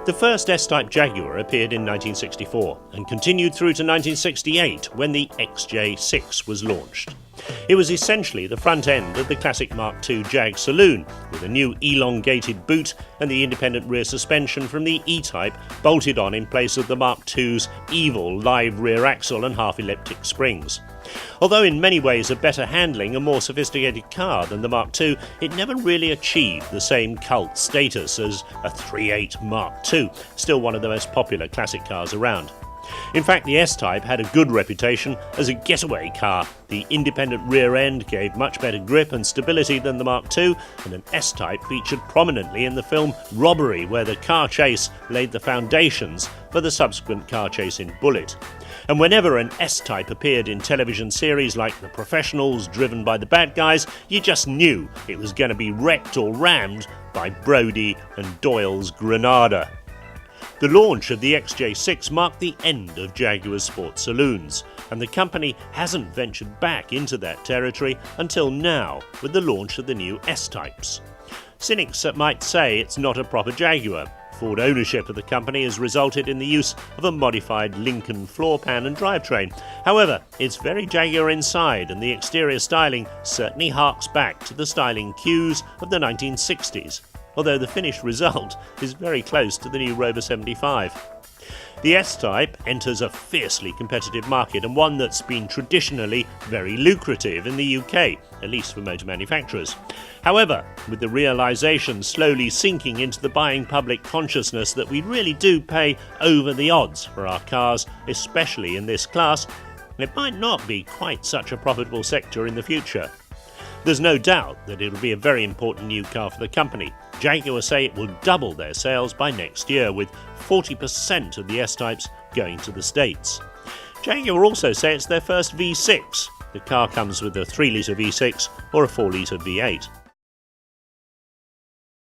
The first S-Type Jaguar appeared in 1964 and continued through to 1968 when the XJ6 was launched. It was essentially the front end of the classic Mark II Jag saloon, with a new elongated boot and the independent rear suspension from the E-Type bolted on in place of the Mark II's evil live rear axle and half-elliptic springs. Although in many ways a better handling and more sophisticated car than the Mark II, it never really achieved the same cult status as a 3.8 Mark II, still one of the most popular classic cars around. In fact, the S-Type had a good reputation as a getaway car. The independent rear end gave much better grip and stability than the Mark II, and an S-Type featured prominently in the film Robbery, where the car chase laid the foundations for the subsequent car chase in Bullet. And whenever an S-Type appeared in television series like The Professionals, driven by the bad guys, you just knew it was going to be wrecked or rammed by Brody and Doyle's Granada. The launch of the XJ6 marked the end of Jaguar's sports saloons, and the company hasn't ventured back into that territory until now with the launch of the new S-Types. Cynics might say it's not a proper Jaguar. Ford ownership of the company has resulted in the use of a modified Lincoln floor pan and drivetrain. However, it's very Jaguar inside, and the exterior styling certainly harks back to the styling cues of the 1960s. Although the finished result is very close to the new Rover 75. The S-Type enters a fiercely competitive market, and one that's been traditionally very lucrative in the UK, at least for motor manufacturers. However, with the realisation slowly sinking into the buying public consciousness that we really do pay over the odds for our cars, especially in this class, it might not be quite such a profitable sector in the future. There's no doubt that it'll be a very important new car for the company. Jaguar say it will double their sales by next year, with 40% of the S-Types going to the States. Jaguar also say it's their first V6. The car comes with a 3-litre V6 or a 4-litre V8.